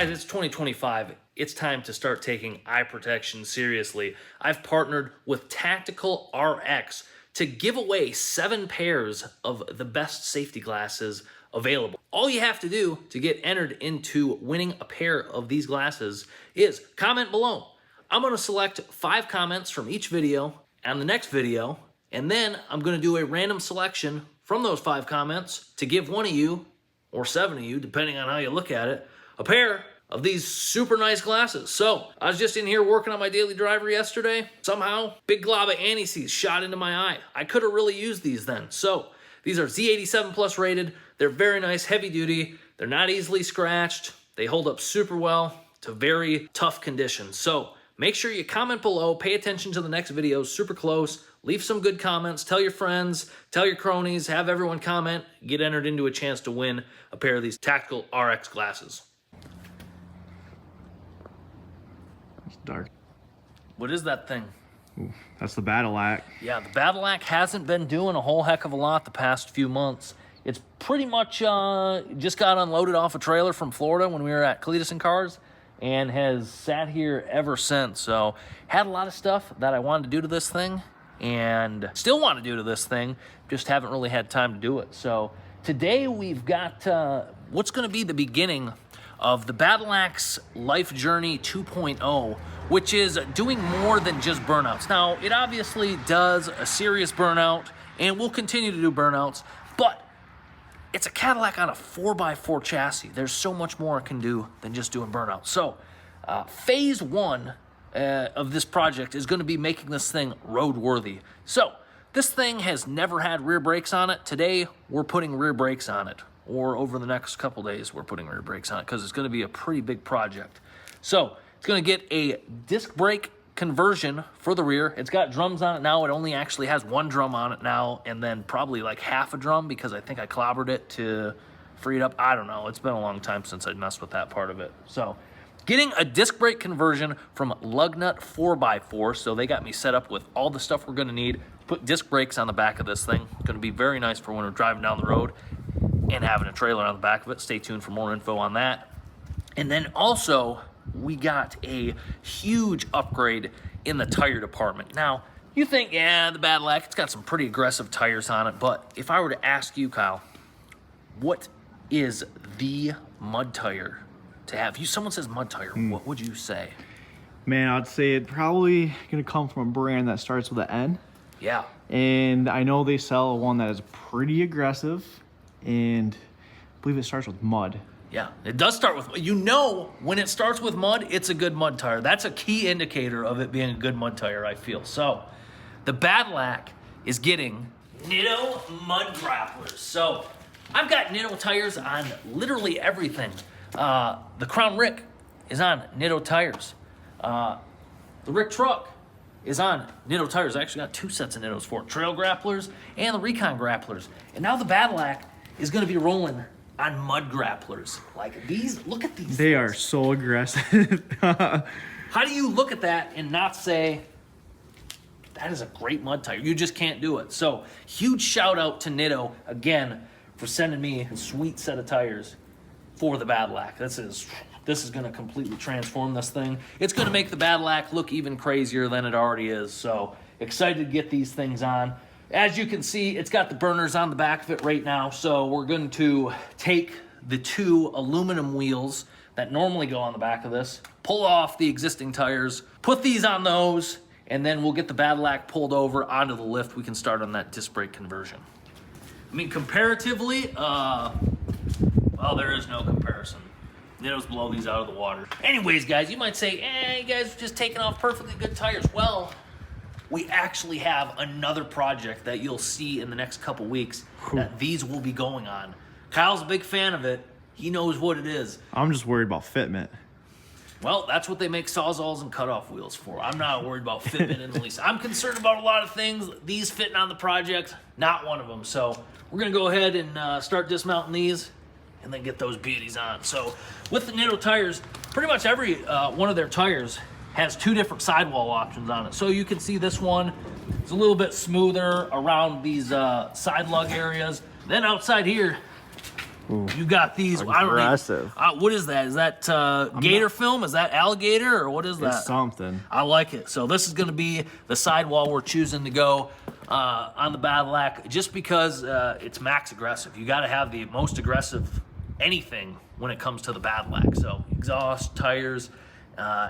Guys, it's 2025. It's time to start taking eye protection seriously. I've partnered with Tactical RX to give away 7 pairs of the best safety glasses available. All you have to do to get entered into winning a pair of these glasses is comment below. I'm going to select 5 comments from each video and the next video, and then I'm going to do a random selection from those 5 comments to give one of you, or 7 of you, depending on how you look at it, a pair of these super nice glasses. So I was just in here working on my daily driver yesterday. Somehow, big glob of anti-seize shot into my eye. I could have really used these then. So these are Z87 plus rated. They're very nice, heavy duty. They're not easily scratched. They hold up super well to very tough conditions. So make sure you comment below, pay attention to the next video, super close. Leave some good comments, tell your friends, tell your cronies, have everyone comment, get entered into a chance to win a pair of these Tactical RX glasses. It's dark. What is that thing? Ooh, that's the Badillac. Yeah, the Badillac hasn't been doing a whole heck of a lot the past few months. It's pretty much just got unloaded off a trailer from Florida when we were at Cletus and Cars, and has sat here ever since. So had a lot of stuff that I wanted to do to this thing, and still want to do to this thing, just haven't really had time to do it. So today we've got what's going to be the beginning of the Badillac's Life Journey 2.0, which is doing more than just burnouts. Now, it obviously does a serious burnout, and will continue to do burnouts, but it's a Cadillac on a 4x4 chassis. There's so much more it can do than just doing burnouts. So phase 1 of this project is going to be making this thing roadworthy. So this thing has never had rear brakes on it. Today we're putting rear brakes on it, or over the next couple days we're putting rear brakes on it, because it's going to be a pretty big project. So it's going to get a disc brake conversion for the rear. It's got drums on it now. It only actually has 1 drum on it now, and then probably like half a drum because I think I clobbered it to free it up. I don't know. It's been a long time since I messed with that part of it. So getting a disc brake conversion from Lugnut 4x4. So they got me set up with all the stuff we're going to need. Put disc brakes on the back of this thing. It's going to be very nice for when we're driving down the road and having a trailer on the back of it. Stay tuned for more info on that. And then also, we got a huge upgrade in the tire department. Now, you think, yeah, the Badillac, it's got some pretty aggressive tires on it, but if I were to ask you, Kyle, what is the mud tire to have? If someone says mud tire, what would you say? Man, I'd say it probably gonna come from a brand that starts with an N. Yeah. And I know they sell one that is pretty aggressive, and I believe it starts with mud. Yeah, it does start with, you know, when it starts with mud, it's a good mud tire. That's a key indicator of it being a good mud tire, I feel. So the Badillac is getting Nitto Mud Grapplers. So I've got Nitto tires on literally everything. The Crown Rick is on Nitto tires. The Rick truck is on Nitto tires. I actually got 2 sets of Nittos for it. Trail Grapplers and the Recon Grapplers. And now the Badillac is going to be rolling on Mud Grapplers. Like these, look at these. They things. are so aggressive. How do you look at that and not say, that is a great mud tire? You just can't do it. So huge shout out to Nitto again for sending me a sweet set of tires for the Badillac. This is going to completely transform this thing. It's going to make the Badillac look even crazier than it already is. So excited to get these things on. As you can see, it's got the burners on the back of it right now. So we're going to take the 2 aluminum wheels that normally go on the back of this, pull off the existing tires, put these on those, and then we'll get the Badillac pulled over onto the lift. We can start on that disc brake conversion. I mean, comparatively, well, there is no comparison. Nittos blow these out of the water. Anyways, guys, you might say, you guys are just taking off perfectly good tires. Well, we actually have another project that you'll see in the next couple weeks that these will be going on. Kyle's a big fan of it. He knows what it is. I'm just worried about fitment. Well, that's what they make Sawzalls and cutoff wheels for. I'm not worried about fitment in the least. I'm concerned about a lot of things. These fitting on the project, not one of them. So we're going to go ahead and start dismounting these and then get those beauties on. So with the Nitto tires, pretty much every one of their tires has 2 different sidewall options on it. So you can see this one is a little bit smoother around these side lug areas. Then outside here, You got these. Aggressive. I don't even, what is that? Is that gator film? Is that alligator or what is that? It's something. I like it. So this is going to be the sidewall we're choosing to go on the Badillac just because it's max aggressive. You got to have the most aggressive anything when it comes to the Badillac. So exhaust, tires,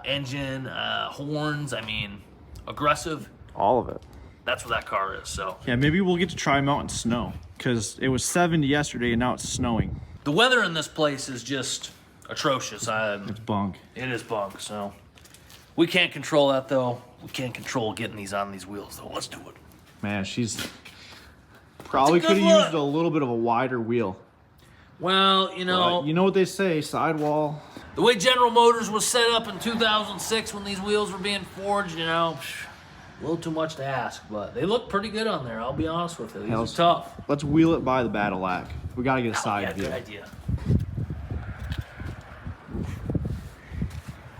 engine, horns. I mean, aggressive. All of it. That's what that car is. So yeah, maybe we'll get to try them out in snow because it was 70 yesterday and now it's snowing. the weather in this place is just atrocious. It's bunk. It is bunk. So we can't control that though. We can't control getting these on these wheels though. Let's do it. Man, she's probably could have used a little bit of a wider wheel. Well, you know, But you know what they say, sidewall. the way General Motors was set up in 2006 when these wheels were being forged, you know, a little too much to ask, but they look pretty good on there. I'll be honest with you. These are tough. Let's wheel it by the Badillac. We got to get a side Yeah, view. good idea.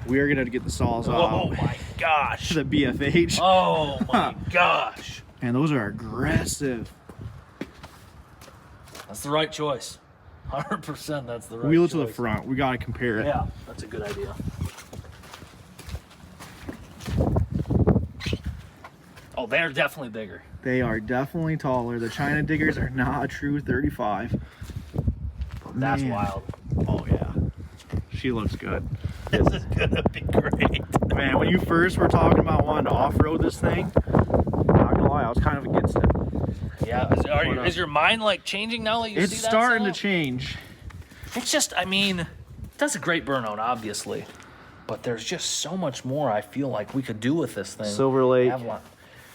We are going to get the saws Oh off. my gosh. The BFH. Oh my gosh. Man, those are aggressive. That's the right choice. 100% that's the right Wheel it choice. to the front. We got to compare it. Yeah, that's a good idea. Oh, they're definitely bigger. They are definitely taller. The China diggers are not a true 35. That's Man. wild. Oh, yeah. She looks good. This is gonna be great. Man, when you first were talking about wanting to off-road this thing, not gonna lie, I was kind of against it. Yeah, is your mind like changing now that you see that? It's starting to setup? change. It's just, I mean, that's a great burnout, obviously. But there's just so much more I feel like we could do with this thing. Silver Lake. Avalon.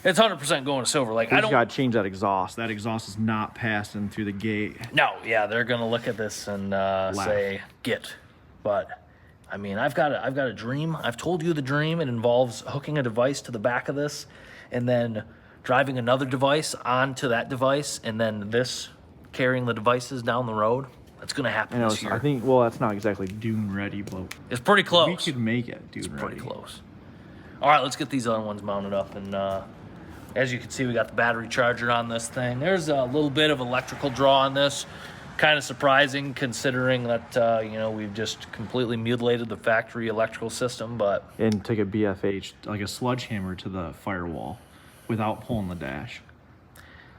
It's 100% going to Silver Lake. We I just don't. gotta change that exhaust. That exhaust is not passing through the gate. No, yeah, they're gonna look at this and say get. But I mean, I've got a dream. I've told you the dream. It involves hooking a device to the back of this, and then driving another device onto that device, and then this carrying the devices down the road. That's gonna happen this year. I think, well, that's not exactly dune ready, but It's pretty close. we could make it dune ready. Pretty close. All right, let's get these other ones mounted up. And as you can see, we got the battery charger on this thing. There's a little bit of electrical draw on this. Kind of surprising considering that, you know, we've just completely mutilated the factory electrical system, but And take a BFH, like a sledgehammer to the firewall without pulling the dash.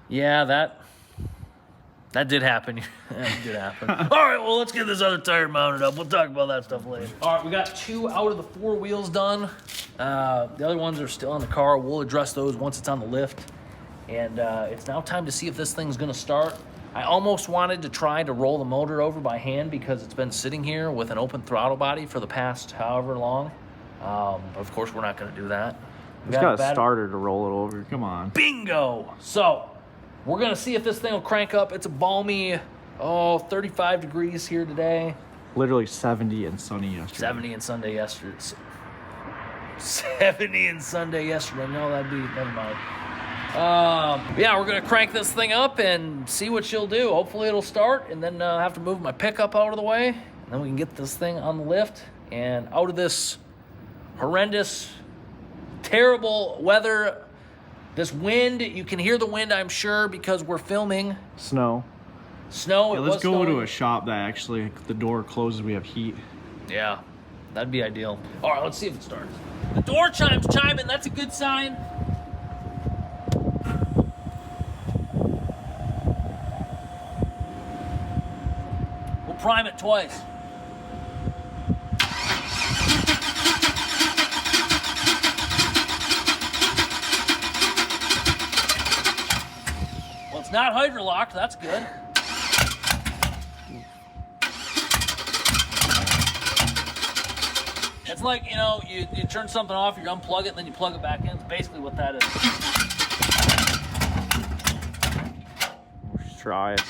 yeah, that did happen. That did happen. All right, well, let's get this other tire mounted up. We'll talk about that stuff later. All right, we got 2 out of the 4 wheels done. The other ones are still on the car. We'll address those once it's on the lift. And it's now time to see if this thing's gonna start. I almost wanted to try to roll the motor over by hand because it's been sitting here with an open throttle body for the past however long. But of course, we're not gonna do that. We It's got a battery- starter to roll it over. Come on. Bingo! So, we're gonna see if this thing will crank up. It's a balmy, 35 degrees here today. Literally 70 and sunny yesterday. 70 and Sunday yesterday. 70 and Sunday yesterday. No, never mind. Yeah, we're gonna crank this thing up and see what she'll do. Hopefully it'll start, and then have to move my pickup out of the way, and then we can get this thing on the lift and out of this horrendous, terrible weather. This wind, you can hear the wind, I'm sure, because we're filming Snow. snow. Yeah, It let's was go snowing. to a shop that actually, the door closes, we have heat. Yeah, that'd be ideal. All right, let's see if it starts. The door chime's chiming. That's a good sign. We'll prime it twice. Well, it's not hydrolocked. That's good. It's like, you know, you turn something off, you unplug it, and then you plug it back in. It's basically what that is. Let's try it.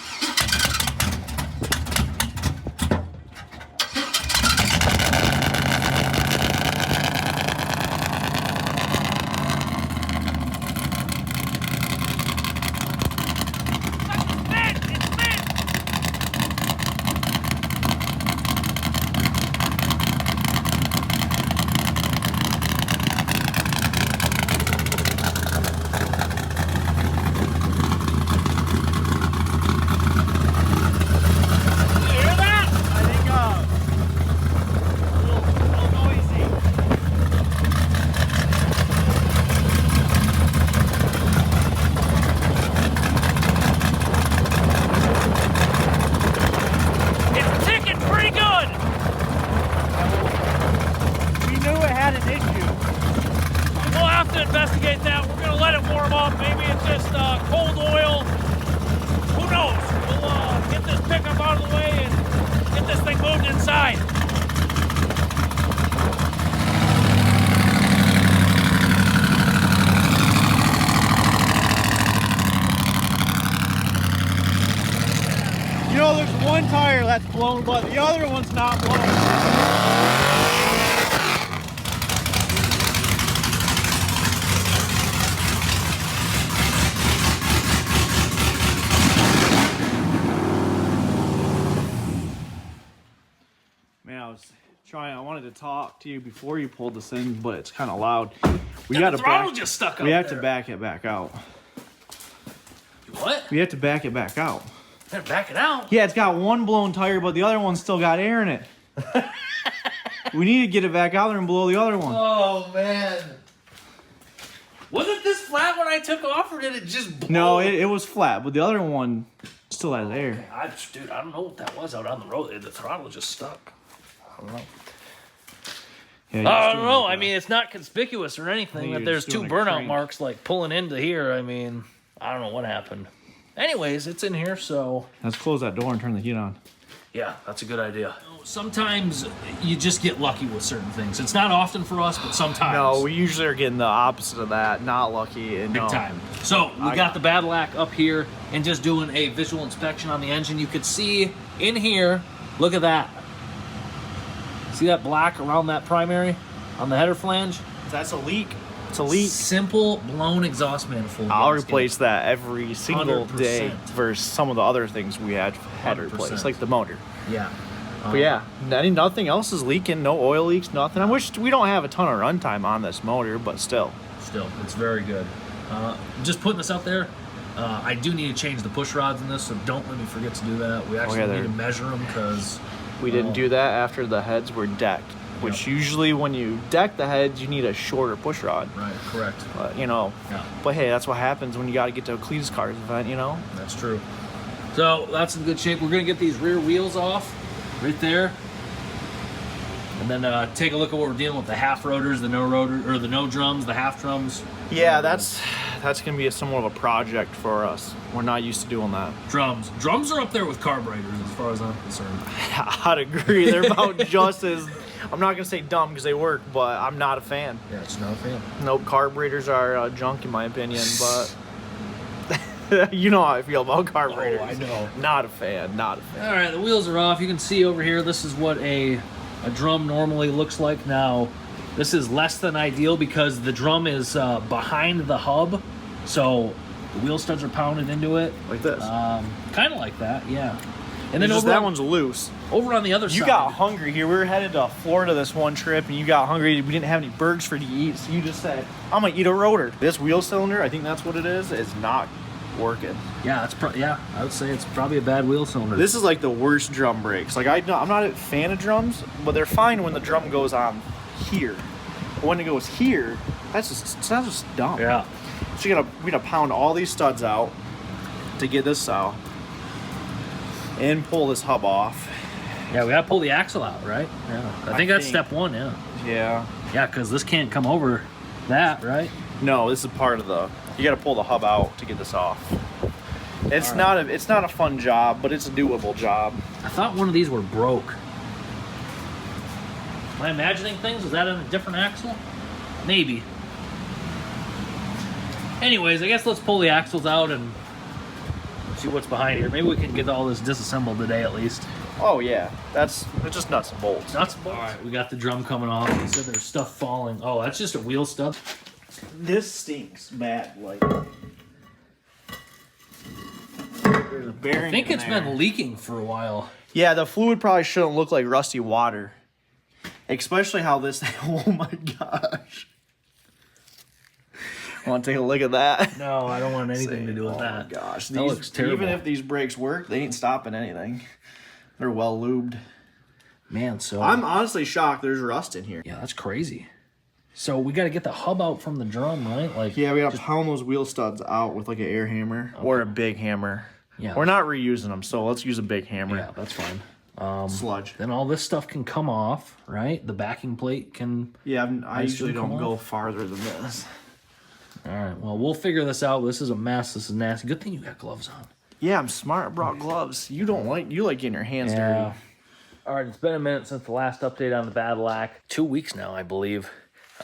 one tire that's blown, but the other one's not blown. Man, I wanted to talk to you before you pulled this in, but it's kind of loud. We got to throttle just stuck up We have there. to back it back out. What? We have to back it back out. Gotta back it out. Yeah, it's got one blown tire, but the other one's still got air in it. We need to get it back out there and blow the other one. Oh man. Wasn't this flat when I took off, or did it just blow? No, it was flat, but the other one still has air. Dude, I don't know what that was out on the road. The throttle just stuck. I don't know. Yeah, I don't know. I mean, it's not conspicuous or anything that you're there's just two doing a burnout crank. marks like pulling into here. I mean, I don't know what happened. Anyways, it's in here, so Let's close that door and turn the heat on. yeah, that's a good idea. Sometimes you just get lucky with certain things. It's not often for us, but sometimes. No, we usually are getting the opposite of that. Not lucky. And Big no. time. So we got the Badillac up here and just doing a visual inspection on the engine. You could see in here, look at that. See that black around that primary on the header flange? That's a leak. It's a leak. Simple blown exhaust manifold. I'll gasket. replace that every single 100%. day versus some of the other things we had 100%. replaced, like the motor. Yeah. But yeah, nothing else is leaking. No oil leaks, nothing. I wish we don't have a ton of runtime on this motor, but still. Still, it's very good. Just putting this out there, I do need to change the push rods in this, so don't let me forget to do that. We actually need to measure them because we didn't do that after the heads were decked. Which usually when you deck the heads, you need a shorter push rod. Right, correct. But, Yeah. But hey, that's what happens when you got to get to a Cletus Cars event, That's true. So that's in good shape. We're going to get these rear wheels off right there. And then take a look at what we're dealing with, the half rotors, the no rotor, or the no drums, the half drums. Yeah, that's going to be somewhat of a project for us. We're not used to doing that. Drums. Drums are up there with carburetors as far as I'm concerned. I'd agree. They're about just as... I'm not going to say dumb because they work, but I'm not a fan. Yeah, it's not a fan. Nope, carburetors are junk in my opinion, but you know how I feel about carburetors. Oh, I know. Not a fan, not a fan. All right, the wheels are off. You can see over here, this is what a drum normally looks like. Now, this is less than ideal because the drum is behind the hub, so the wheel studs are pounded into it. Like this. Kind of like that, yeah. And Then then that one's loose. over on the other side. You got hungry here. We were headed to Florida this one trip, and you got hungry. We didn't have any burgers for you to eat, so you just said, I'm going to eat a rotor. This wheel cylinder, I think that's what it is not working. Yeah, I would say it's probably a bad wheel cylinder. This is like the worst drum brakes. Like I'm not a fan of drums, but they're fine when the drum goes on here. But when it goes here, that's just dumb. Yeah. So we're gonna pound all these studs out to get this out and pull this hub off. Yeah, we got to pull the axle out, right? Yeah. I think that's step one, yeah. Yeah. Yeah, because this can't come over that, right? No, this is part of you got to pull the hub out to get this off. It's not a fun job, but it's a doable job. I thought one of these were broke. Am I imagining things? Is that in a different axle? Maybe. Anyways, I guess let's pull the axles out and see what's behind here. Maybe we can get all this disassembled today at least. Oh yeah, it's just nuts and bolts. Nuts and bolts. All right, we got the drum coming off. You said there's stuff falling. Oh, that's just a wheel stub. This stinks bad. Like there's a bearing. I think in it's there. been leaking for a while. Yeah, the fluid probably shouldn't look like rusty water. Especially how this. Oh my gosh. Want to take a look at that? No, I don't want anything to do with that. Oh my gosh, That looks terrible. Even if these brakes work, they ain't stopping anything. They're well lubed. Man, so I'm honestly shocked there's rust in here. yeah, that's crazy. So we got to get the hub out from the drum, right? Like Yeah, we gotta pound those wheel studs out with like an air hammer or a big hammer. Yeah. We're not reusing them, so let's use a big hammer. yeah, that's fine. Sludge. Then all this stuff can come off, right? The backing plate can. Yeah, I usually come don't go off. farther than this. All right. Well, we'll figure this out. This is a mess. This is nasty. Good thing you got gloves on. Yeah, I'm smart. I brought gloves. You like getting your hands dirty. All right. It's been a minute since the last update on the Badillac. 2 weeks now, I believe.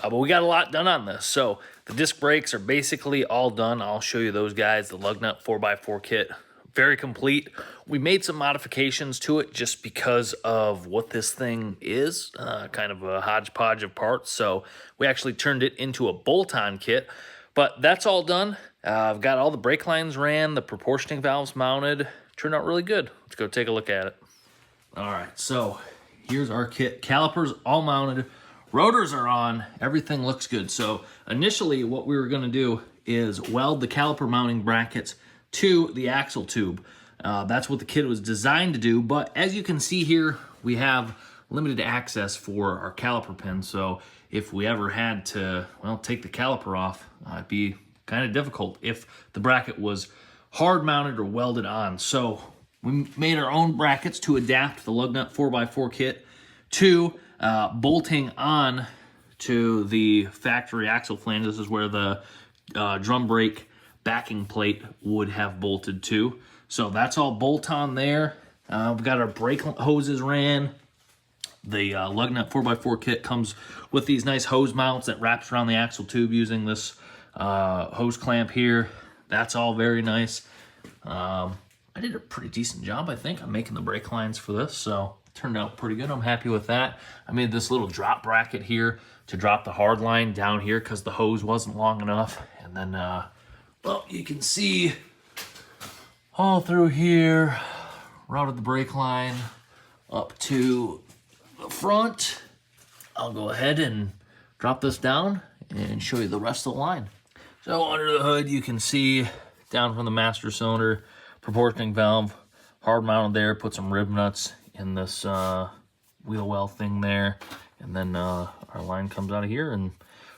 But we got a lot done on this. So the disc brakes are basically all done. I'll show you those guys. The Lugnut 4x4 kit. very complete. We made some modifications to it just because of what this thing is, kind of a hodgepodge of parts. So we actually turned it into a bolt-on kit, but that's all done. I've got all the brake lines ran, the proportioning valves mounted. Turned out really good. Let's go take a look at it. All right, so here's our kit. Calipers all mounted, rotors are on, everything looks good. So initially what we were gonna do is weld the caliper mounting brackets to the axle tube. That's what the kit was designed to do, but as you can see here, we have limited access for our caliper pin. So if we ever had to, well, take the caliper off, it'd be kind of difficult if the bracket was hard mounted or welded on. So we made our own brackets to adapt the Lugnut 4x4 kit to bolting on to the factory axle flange. This is where the drum brake backing plate would have bolted to. So that's all bolt on there. We've got our brake hoses ran. The Lugnut 4x4 kit comes with these nice hose mounts that wraps around the axle tube using this hose clamp here. That's all very nice. I did a pretty decent job, I think, on making the brake lines for this, so it turned out pretty good. I'm happy with that. I made this little drop bracket here to drop the hard line down here because the hose wasn't long enough. And then, well, you can see all through here, routed the brake line up to the front. I'll go ahead and drop this down and show you the rest of the line. So under the hood, you can see down from the master cylinder, proportioning valve, hard mounted there, put some rib nuts in this wheel well thing there. And then our line comes out of here and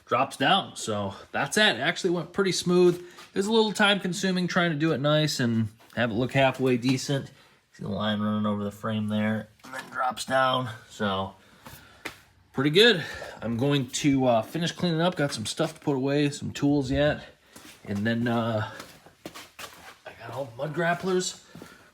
drops down. So that's that. It actually went pretty smooth. It was a little time consuming trying to do it nice and have it look halfway decent. See the line running over the frame there and then drops down. So pretty good. I'm going to finish cleaning up. Got some stuff to put away, some tools yet. And then I got all the mud grapplers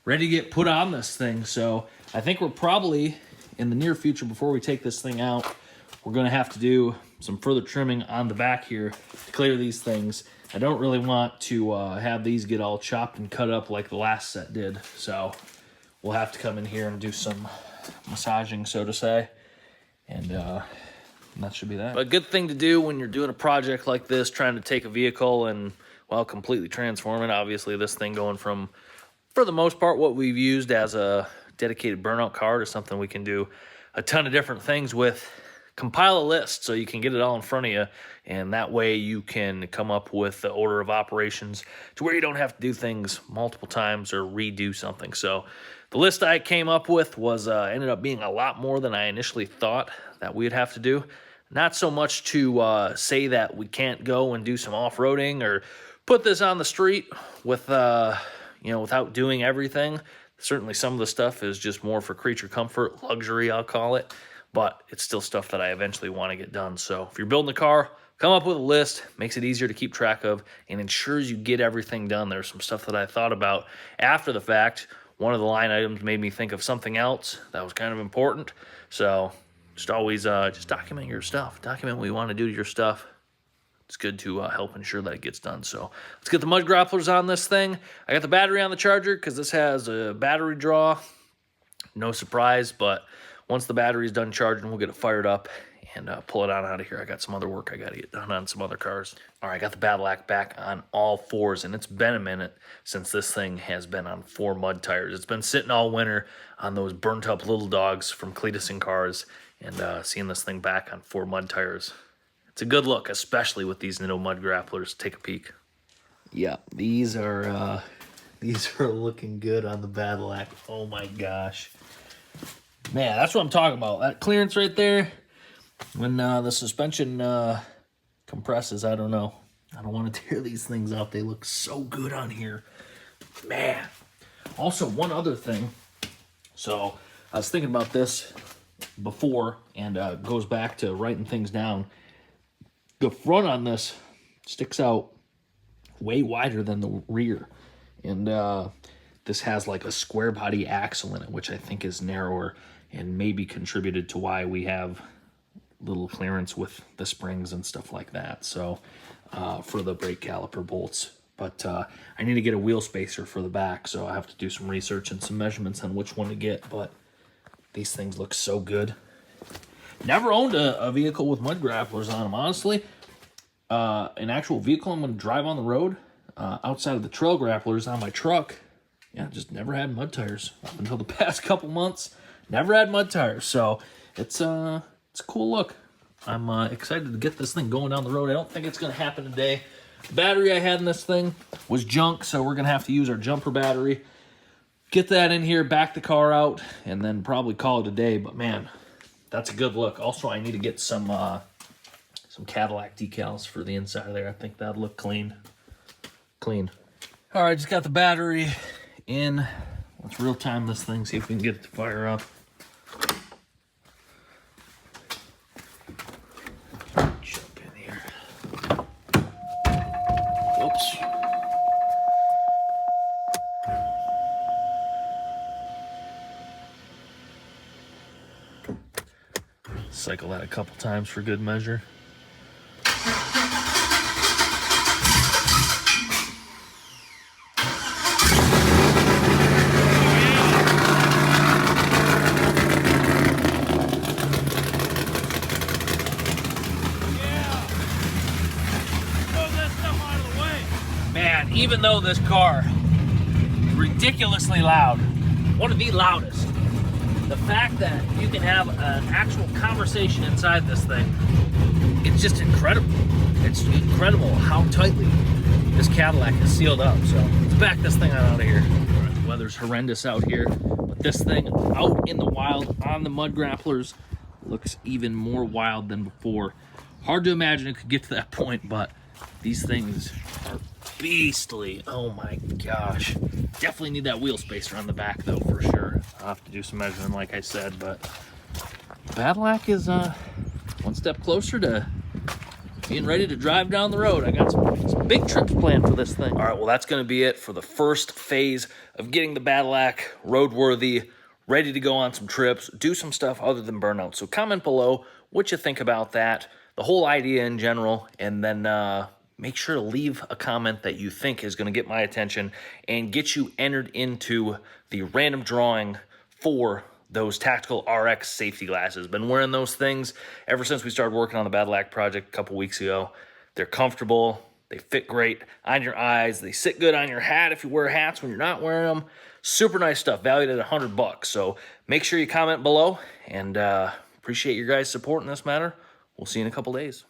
ready to get put on this thing. So I think we're probably in the near future, before we take this thing out, we're gonna have to do some further trimming on the back here to clear these things. I don't really want to have these get all chopped and cut up like the last set did. So we'll have to come in here and do some massaging, so to say. And that should be that. But a good thing to do when you're doing a project like this, trying to take a vehicle and, well, completely transform it. Obviously, this thing going from, for the most part, what we've used as a dedicated burnout car to something we can do a ton of different things with. Compile a list so you can get it all in front of you, and that way you can come up with the order of operations to where you don't have to do things multiple times or redo something. So the list I came up with was ended up being a lot more than I initially thought that we'd have to do. Not so much to say that we can't go and do some off-roading or put this on the street with without doing everything. Certainly some of the stuff is just more for creature comfort, luxury, I'll call it. But it's still stuff that I eventually want to get done. So if you're building a car, come up with a list, makes it easier to keep track of, and ensures you get everything done. There's some stuff that I thought about after the fact. One of the line items made me think of something else that was kind of important. So just always just document your stuff. Document what you want to do to your stuff. It's good to help ensure that it gets done. So let's get the mud grapplers on this thing. I got the battery on the charger because this has a battery draw. No surprise, but once the battery's done charging, we'll get it fired up and pull it on out of here. I got some other work I got to get done on some other cars. All right, I got the Badillac back on all fours, and it's been a minute since this thing has been on 4 mud tires. It's been sitting all winter on those burnt up little dogs from Cletus and Cars, and seeing this thing back on 4 mud tires, it's a good look, especially with these Nitto mud grapplers. Take a peek. Yeah, these are looking good on the Badillac. Oh my gosh. Man, that's what I'm talking about. That clearance right there, when the suspension compresses, I don't know. I don't want to tear these things out. They look so good on here. Man. Also, one other thing. So, I was thinking about this before, and goes back to writing things down. The front on this sticks out way wider than the rear. And this has like a square body axle in it, which I think is narrower and maybe contributed to why we have little clearance with the springs and stuff like that. So for the brake caliper bolts. But I need to get a wheel spacer for the back, so I have to do some research and some measurements on which one to get. But these things look so good. Never owned a vehicle with mud grapplers on them, honestly. An actual vehicle I'm going to drive on the road outside of the trail grapplers on my truck. Yeah, just never had mud tires up until the past couple months. Never had mud tires, so it's a cool look. I'm excited to get this thing going down the road. I don't think it's going to happen today. The battery I had in this thing was junk, so we're going to have to use our jumper battery. Get that in here, back the car out, and then probably call it a day. But man, that's a good look. Also, I need to get some Cadillac decals for the inside of there. I think that'd look clean. Clean. All right, just got the battery in. Let's real time this thing, see if we can get it to fire up. Jump in here. Whoops. Cycle that a couple times for good measure. Even though this car is ridiculously loud, one of the loudest, the fact that you can have an actual conversation inside this thing, it's just incredible. It's incredible how tightly this Cadillac is sealed up. So let's back this thing out of here. The weather's horrendous out here, but this thing out in the wild on the mud grapplers looks even more wild than before. Hard to imagine it could get to that point, but these things are beastly. Oh my gosh. Definitely need that wheel spacer on the back though, for sure. I'll have to do some measuring like I said, but Badillac is one step closer to being ready to drive down the road. I got some big trips planned for this thing. All right, well that's gonna be it for the first phase of getting the Badillac roadworthy, ready to go on some trips, do some stuff other than burnout. So comment below what you think about that, the whole idea in general, and then make sure to leave a comment that you think is going to get my attention and get you entered into the random drawing for those tactical RX safety glasses. Been wearing those things ever since we started working on the Badillac project a couple weeks ago. They're comfortable. They fit great on your eyes. They sit good on your hat if you wear hats when you're not wearing them. Super nice stuff, valued at $100. So make sure you comment below, and appreciate your guys' support in this matter. We'll see you in a couple days.